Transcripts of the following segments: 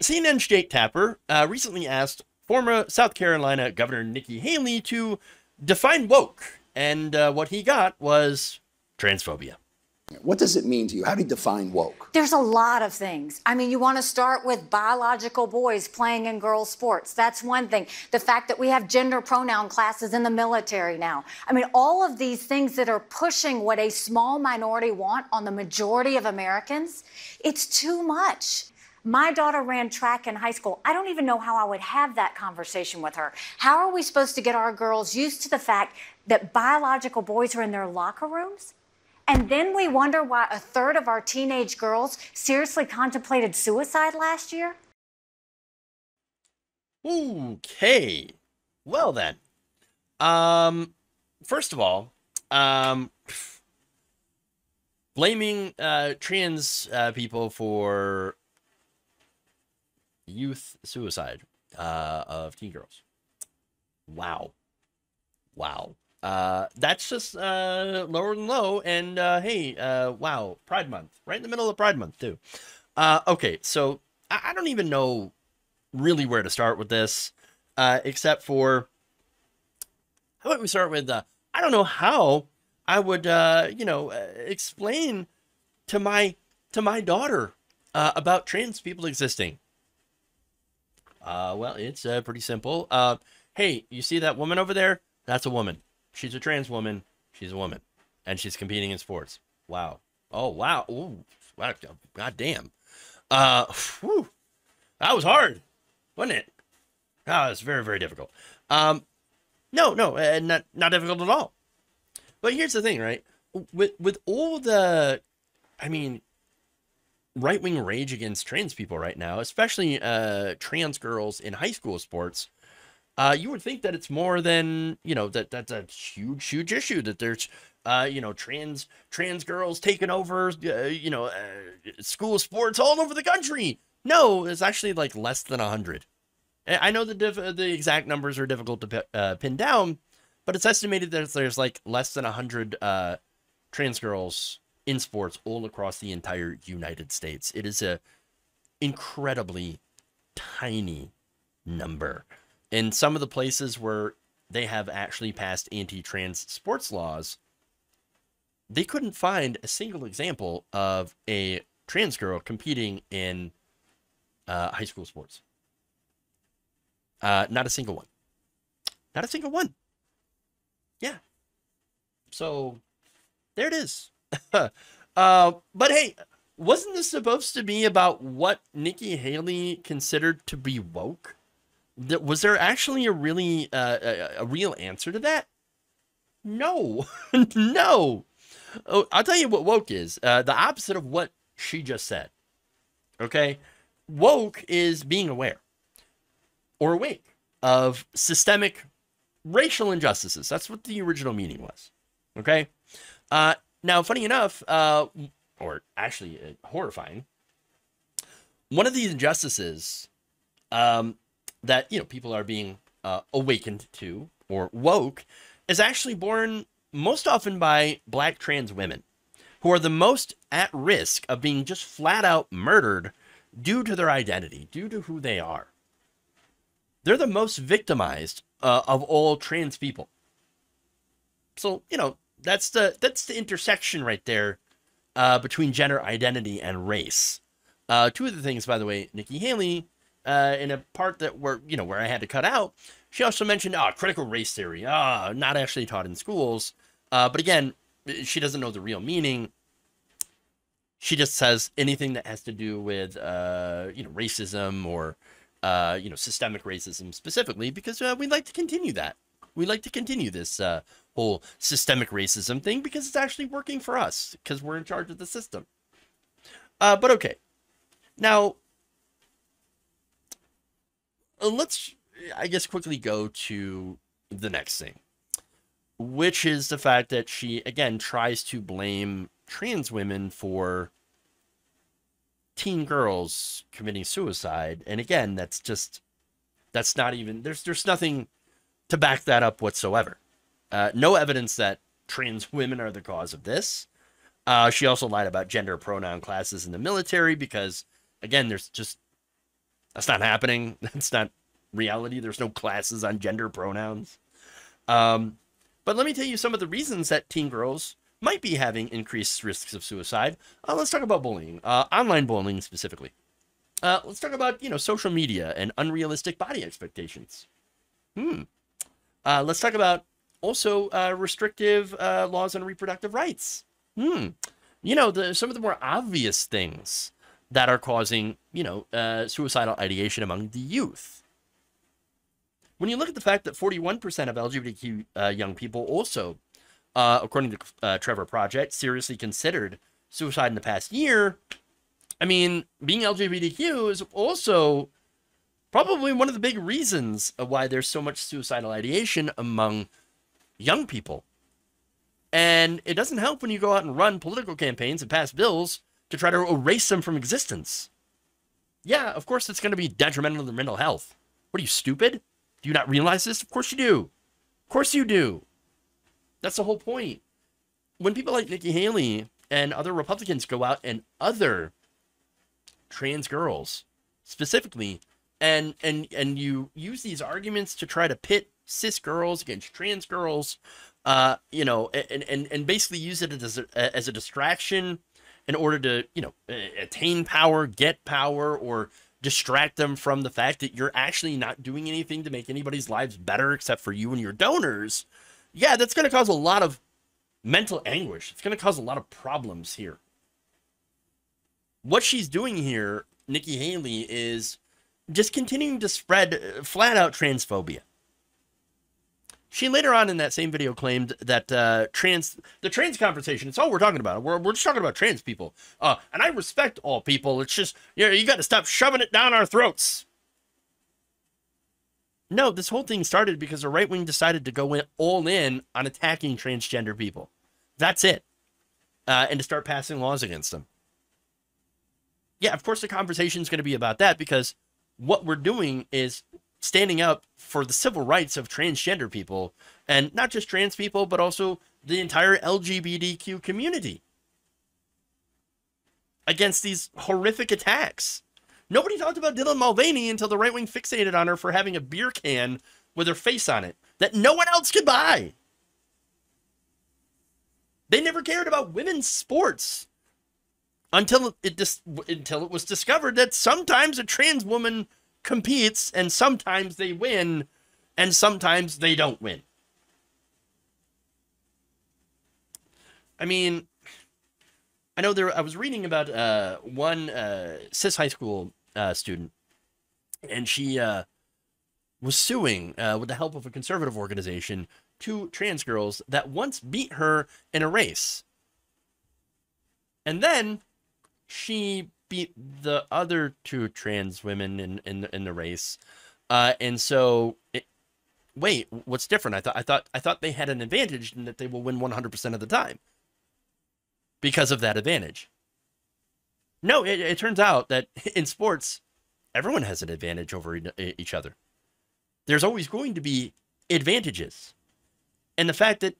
CNN's Jake Tapper recently asked former South Carolina Governor Nikki Haley to define woke, and what he got was transphobia. What does it mean to you? How do you define woke? There's a lot of things. I mean, you want to start with biological boys playing in girls' sports. That's one thing. The fact that we have gender pronoun classes in the military now. I mean, all of these things that are pushing what a small minority want on the majority of Americans, it's too much. My daughter ran track in high school. I don't even know how I would have that conversation with her. How are we supposed to get our girls used to the fact that biological boys are in their locker rooms? And then we wonder why a third of our teenage girls seriously contemplated suicide last year? Okay. Well then. First of all, blaming trans people for youth suicide of teen girls. Wow. Wow. That's just lower than low. And hey, wow, Pride Month, right in the middle of Pride Month too. Okay, so I don't even know really where to start with this, except for how about we start with I don't know how I would explain to my daughter about trans people existing. Well, it's pretty simple. Hey, you see that woman over there? That's a woman. She's a trans woman. She's a woman. And she's competing in sports. Wow. Oh, wow. Ooh, wow. God damn. Whew. That was hard, wasn't it? Oh, it's very, very difficult. No, not difficult at all. But here's the thing, right? With all the, I mean, right-wing rage against trans people right now, especially trans girls in high school sports, you would think that it's more than, that's a huge issue, that there's, trans girls taking over, school sports all over the country. No, it's actually like less than 100. I know the exact numbers are difficult to pin down, but it's estimated that there's like less than 100 trans girls in sports all across the entire United States. It is a incredibly tiny number. In some of the places where they have actually passed anti-trans sports laws, they couldn't find a single example of a trans girl competing in high school sports. Not a single one. Not a single one. Yeah. So there it is. But hey, wasn't this supposed to be about what Nikki Haley considered to be woke? Was there actually a really a real answer to that? No. No. Oh, I'll tell you what woke is. The opposite of what she just said. Okay? Woke is being aware or awake of systemic racial injustices. That's what the original meaning was. Okay? Now, funny enough, or actually horrifying, one of these injustices that, people are being awakened to or woke is actually born most often by Black trans women, who are the most at risk of being just flat out murdered due to their identity, due to who they are. They're the most victimized of all trans people. So, that's the intersection right there between gender identity and race. Two of the things, by the way, Nikki Haley, in a part that where I had to cut out, she also mentioned critical race theory, not actually taught in schools. But again, she doesn't know the real meaning. She just says anything that has to do with racism or systemic racism specifically, because we'd like to continue that. We'd like to continue this whole systemic racism thing because it's actually working for us because we're in charge of the system. But okay, now let's, I guess, quickly go to the next thing, which is the fact that she, again, tries to blame trans women for teen girls committing suicide. And again, that's not even, there's nothing to back that up whatsoever. No evidence that trans women are the cause of this. She also lied about gender pronoun classes in the military because, again, there's just That's not happening. That's not reality. There's no classes on gender pronouns. But let me tell you some of the reasons that teen girls might be having increased risks of suicide. Let's talk about bullying, online bullying specifically. Let's talk about, social media and unrealistic body expectations. Let's talk about also restrictive laws on reproductive rights. Some of the more obvious things that are causing, suicidal ideation among the youth. When you look at the fact that 41% of LGBTQ young people also, according to Trevor Project, seriously considered suicide in the past year, I mean, being LGBTQ is also probably one of the big reasons of why there's so much suicidal ideation among young people. And it doesn't help when you go out and run political campaigns and pass bills to try to erase them from existence. Yeah, of course it's going to be detrimental to their mental health. What are you, stupid? Do you not realize this? Of course you do. Of course you do. That's the whole point. When people like Nikki Haley and other Republicans go out and other trans girls specifically, and you use these arguments to try to pit cis girls against trans girls, and basically use it as a distraction in order to, attain power, get power, or distract them from the fact that you're actually not doing anything to make anybody's lives better except for you and your donors. Yeah, that's going to cause a lot of mental anguish. It's going to cause a lot of problems here. What she's doing here, Nikki Haley, is just continuing to spread flat-out transphobia. She later on in that same video claimed that the trans conversation, it's all we're talking about. We're just talking about trans people. And I respect all people. It's just, you got to stop shoving it down our throats. No, this whole thing started because the right wing decided to go all in on attacking transgender people. That's it. And to start passing laws against them. Yeah, of course the conversation is going to be about that, because what we're doing is standing up for the civil rights of transgender people, and not just trans people, but also the entire LGBTQ community against these horrific attacks. Nobody talked about Dylan Mulvaney until the right wing fixated on her for having a beer can with her face on it that no one else could buy. They never cared about women's sports until it was discovered that sometimes a trans woman competes and sometimes they win and sometimes they don't win. I mean, I know I was reading about one cis high school student, and she was suing with the help of a conservative organization 2 trans girls that once beat her in a race. And then she beat the other 2 trans women in the race. And so, wait, what's different? I thought they had an advantage in that they will win 100% of the time because of that advantage. No, it turns out that in sports, everyone has an advantage over each other. There's always going to be advantages. And the fact that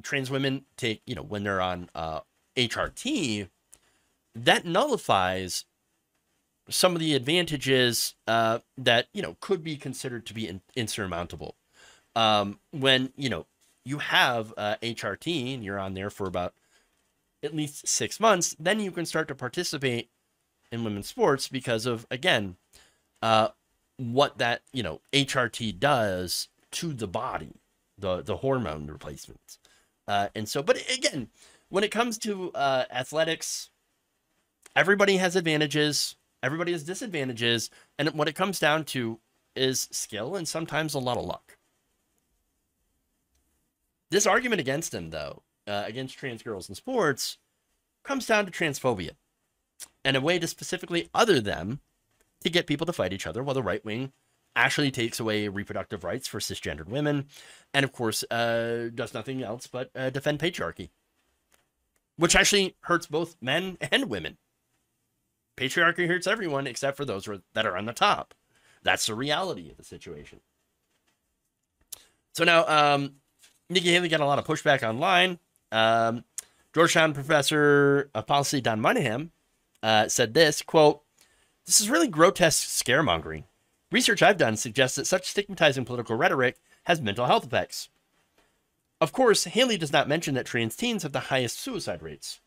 trans women take, when they're on HRT, that nullifies some of the advantages that, could be considered to be insurmountable. When, you have HRT and you're on there for about at least 6 months, then you can start to participate in women's sports because of, again, what that, HRT does to the body, the hormone replacements. And so, but again, when it comes to athletics, everybody has advantages, everybody has disadvantages, and what it comes down to is skill and sometimes a lot of luck. This argument against him, though, against trans girls in sports, comes down to transphobia and a way to specifically other them to get people to fight each other, while the right wing actually takes away reproductive rights for cisgendered women and, of course, does nothing else but defend patriarchy, which actually hurts both men and women. Patriarchy hurts everyone except for those that are on the top. That's the reality of the situation. So now, Nikki Haley got a lot of pushback online. Georgetown professor of policy Don Moynihan said this, quote, This is really grotesque scaremongering. Research I've done suggests that such stigmatizing political rhetoric has mental health effects. Of course, Haley does not mention that trans teens have the highest suicide rates.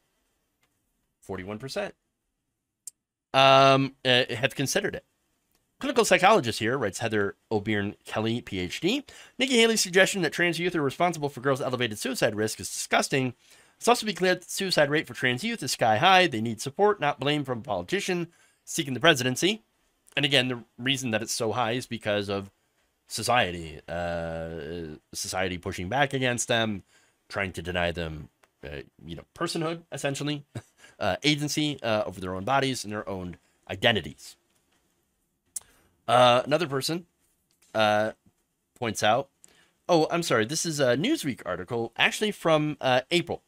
41%. Have considered it. Clinical psychologist here, writes Heather O'Byrne Kelly, PhD. Nikki Haley's suggestion that trans youth are responsible for girls' elevated suicide risk is disgusting. Let's also be clear that the suicide rate for trans youth is sky high. They need support, not blame from a politician seeking the presidency. And again, the reason that it's so high is because of society. Society pushing back against them, trying to deny them, personhood, essentially, agency over their own bodies and their own identities. Another person points out, I'm sorry, this is a Newsweek article, actually from April.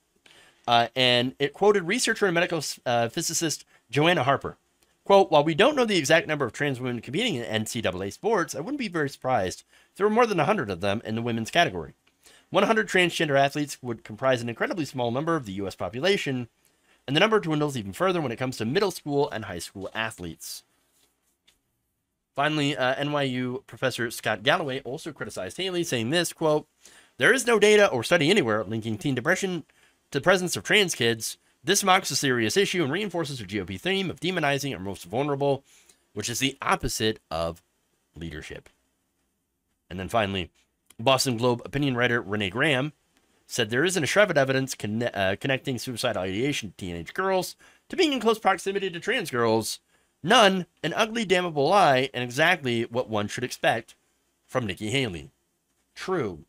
And it quoted researcher and medical physicist Joanna Harper. Quote, while we don't know the exact number of trans women competing in NCAA sports, I wouldn't be very surprised if there were more than 100 of them in the women's category. 100 transgender athletes would comprise an incredibly small number of the U.S. population, and the number dwindles even further when it comes to middle school and high school athletes. Finally, NYU professor Scott Galloway also criticized Haley, saying this, quote, there is no data or study anywhere linking teen depression to the presence of trans kids. This mocks a serious issue and reinforces the GOP theme of demonizing our most vulnerable, which is the opposite of leadership. And then finally, Boston Globe opinion writer Renee Graham said there isn't a shred of evidence connecting suicidal ideation to teenage girls to being in close proximity to trans girls. None, an ugly, damnable lie, and exactly what one should expect from Nikki Haley. True,